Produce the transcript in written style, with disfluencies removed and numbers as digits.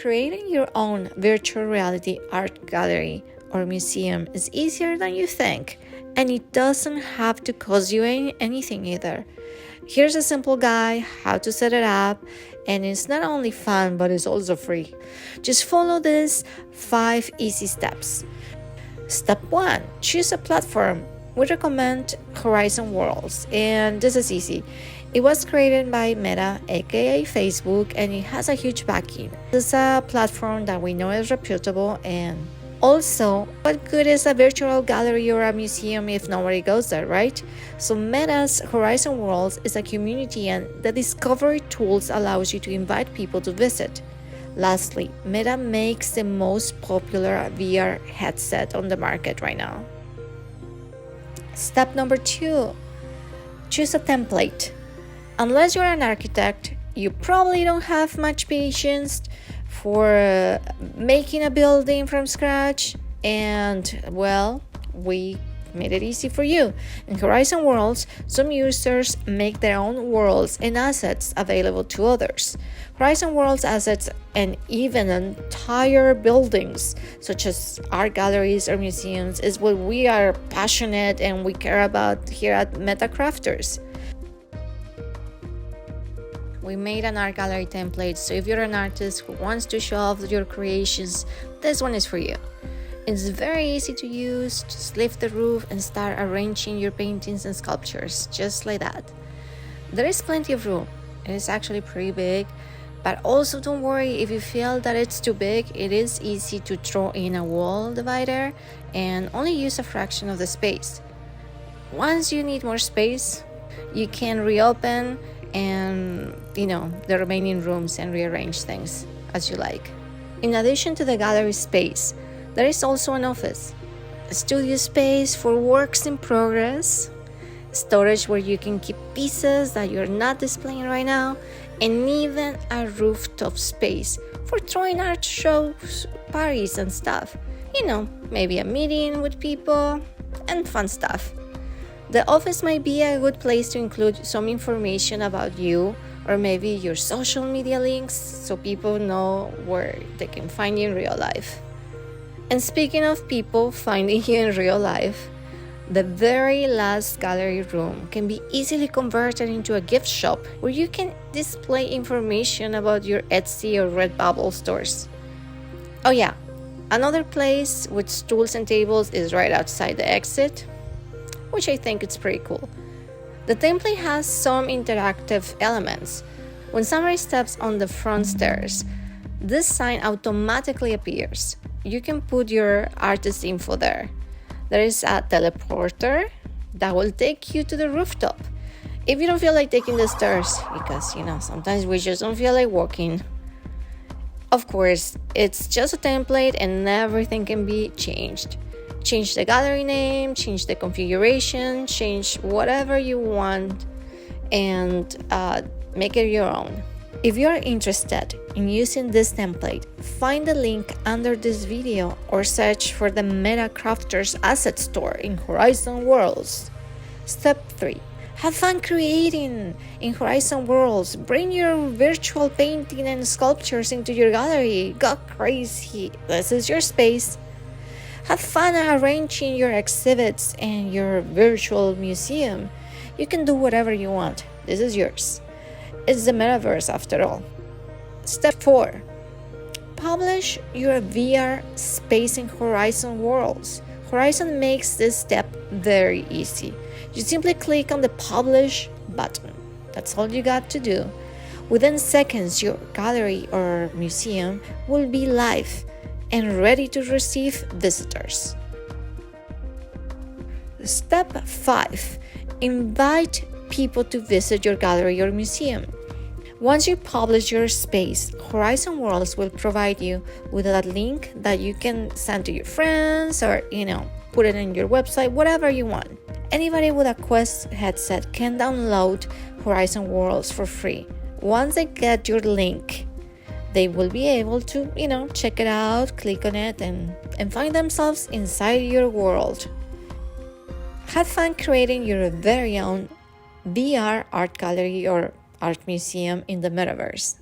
Creating your own virtual reality art gallery or museum is easier than you think, and it doesn't have to cost you anything either. Here's a simple guide how to set it up, and it's not only fun but it's also free. Just follow these 5 easy steps. Step 1. Choose a platform. We recommend Horizon Worlds, and this is easy. It was created by Meta, aka Facebook, and it has a huge backing. This is a platform that we know is reputable, and also, what good is a virtual gallery or a museum if nobody goes there, right? So Meta's Horizon Worlds is a community, and the discovery tools allows you to invite people to visit. Lastly, Meta makes the most popular VR headset on the market right now. Step number 2. Choose a template. Unless you're an architect, you probably don't have much patience for making a building from scratch, and well, we made it easy for you. In Horizon Worlds, some users make their own worlds and assets available to others. Horizon Worlds assets and even entire buildings, such as art galleries or museums, is what we are passionate and we care about here at Metacrafters. We made an art gallery template, so if you're an artist who wants to show off your creations, this one is for you. It's very easy to use. Just lift the roof and start arranging your paintings and sculptures, just like that. There is plenty of room. It is actually pretty big, but also don't worry if you feel that it's too big. It is easy to throw in a wall divider and only use a fraction of the space. Once you need more space, you can reopen and the remaining rooms and rearrange things as you like. In addition to the gallery space, there is also an office, a studio space for works in progress, storage where you can keep pieces that you're not displaying right now, and even a rooftop space for throwing art shows, parties and stuff. Maybe a meeting with people and fun stuff. The office might be a good place to include some information about you, or maybe your social media links, so people know where they can find you in real life. And speaking of people finding you in real life, the very last gallery room can be easily converted into a gift shop where you can display information about your Etsy or Redbubble stores. Oh yeah, another place with stools and tables is right outside the exit, which I think is pretty cool. The template has some interactive elements. When somebody steps on the front stairs, this sign automatically appears. You can put your artist info there. There is a teleporter that will take you to the rooftop. If you don't feel like taking the stairs, because sometimes we just don't feel like walking. Of course, it's just a template and everything can be changed. Change the gallery name, change the configuration, change whatever you want, and make it your own. If you are interested in using this template, find the link under this video or search for the Metacrafters Asset Store in Horizon Worlds. Step 3. Have fun creating in Horizon Worlds. Bring your virtual painting and sculptures into your gallery. Go crazy. This is your space. Have fun arranging your exhibits and your virtual museum. You can do whatever you want. This is yours. It's the Metaverse after all. Step 4. Publish your VR space in Horizon Worlds. Horizon makes this step very easy. You simply click on the Publish button. That's all you got to do. Within seconds, your gallery or museum will be live and ready to receive visitors. Step 5. Invite people to visit your gallery or museum. Once you publish your space, Horizon Worlds will provide you with a link that you can send to your friends or, put it in your website, whatever you want. Anybody with a Quest headset can download Horizon Worlds for free. Once they get your link, they will be able to, check it out, click on it, and find themselves inside your world. Have fun creating your very own VR art gallery or art museum in the Metaverse.